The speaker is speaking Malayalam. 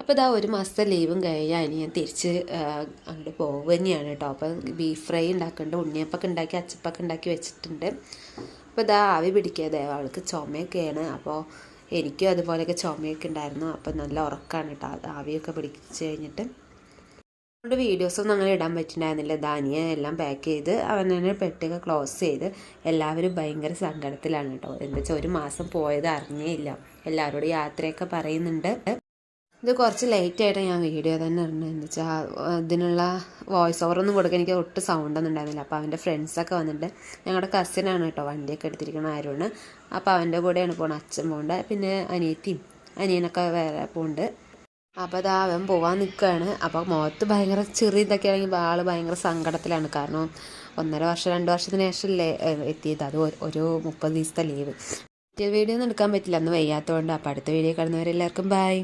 അപ്പോൾ ഇതാ ഒരു മാസത്തെ ലീവും കഴിഞ്ഞാൽ ഇനി ഞാൻ തിരിച്ച് അങ്ങോട്ട് പോകുക തന്നെയാണ് കേട്ടോ. അപ്പോൾ ബീഫ് ഫ്രൈ ഉണ്ടാക്കുന്നുണ്ട്, ഉണ്ണിയപ്പൊക്കെ ഉണ്ടാക്കി അച്ചപ്പൊക്കെ ഉണ്ടാക്കി വെച്ചിട്ടുണ്ട്. അപ്പോൾ ഇതാ ആവി പിടിക്കാതെ അവൾക്ക് ചുമയൊക്കെയാണ്. അപ്പോൾ എനിക്കും അതുപോലെയൊക്കെ ചുമയൊക്കെ ഉണ്ടായിരുന്നു. അപ്പോൾ നല്ല ഉറക്കമാണ് കേട്ടോ ആവിയൊക്കെ പിടിച്ച് കഴിഞ്ഞിട്ട്. അതുകൊണ്ട് വീഡിയോസൊന്നും അങ്ങനെ ഇടാൻ പറ്റിയിട്ടുണ്ടായിരുന്നില്ല. ധാനിയ എല്ലാം പാക്ക് ചെയ്ത് അവൻ തന്നെ പെട്ടിയൊക്കെ ക്ലോസ് ചെയ്ത് എല്ലാവരും ഭയങ്കര സങ്കടത്തിലാണ് കേട്ടോ. എന്താ വെച്ചാൽ ഒരു മാസം പോയത് അറിഞ്ഞേ ഇല്ല. എല്ലാവരോടും യാത്രയൊക്കെ പറയുന്നുണ്ട്. ഇത് കുറച്ച് ലേറ്റായിട്ട് ഞാൻ വീഡിയോ തന്നെ ഇടുന്നത്. എന്താ വെച്ചാൽ ഇതിനുള്ള വോയിസ് ഓവറൊന്നും കൊടുക്കാൻ എനിക്ക് ഒട്ടും സൗണ്ടൊന്നും ഉണ്ടായിരുന്നില്ല. അപ്പോൾ അവൻ്റെ ഫ്രണ്ട്സൊക്കെ വന്നിട്ട്, ഞങ്ങളുടെ കസിനാണ് കേട്ടോ വണ്ടിയൊക്കെ എടുത്തിരിക്കണ ആരുമാണ്. അപ്പോൾ അവൻ്റെ കൂടെയാണ് പോകുന്നത്. അച്ഛൻ പോകുന്നുണ്ട്, പിന്നെ അനിയത്തിയും അനിയനൊക്കെ വേറെ പോകുന്നുണ്ട്. അപ്പോൾ അത് അവൻ പോകാൻ നിൽക്കുകയാണ്. അപ്പോൾ മുഖത്ത് ഭയങ്കര ചെറിയ ഇതൊക്കെ ആണെങ്കിൽ ആൾ ഭയങ്കര സങ്കടത്തിലാണ്. കാരണം 1.5 വർഷം 2 വർഷത്തിന് ശേഷമല്ലേ എത്തിയത്. അത് ഒരു 30 ദിവസത്തെ ലീവ്. വീഡിയോ ഒന്നും എടുക്കാൻ പറ്റില്ല, അന്ന് വയ്യാത്തതുകൊണ്ട്. അപ്പോൾ അടുത്ത വീഡിയോ കാണുന്നവരെല്ലാവർക്കും ബൈ.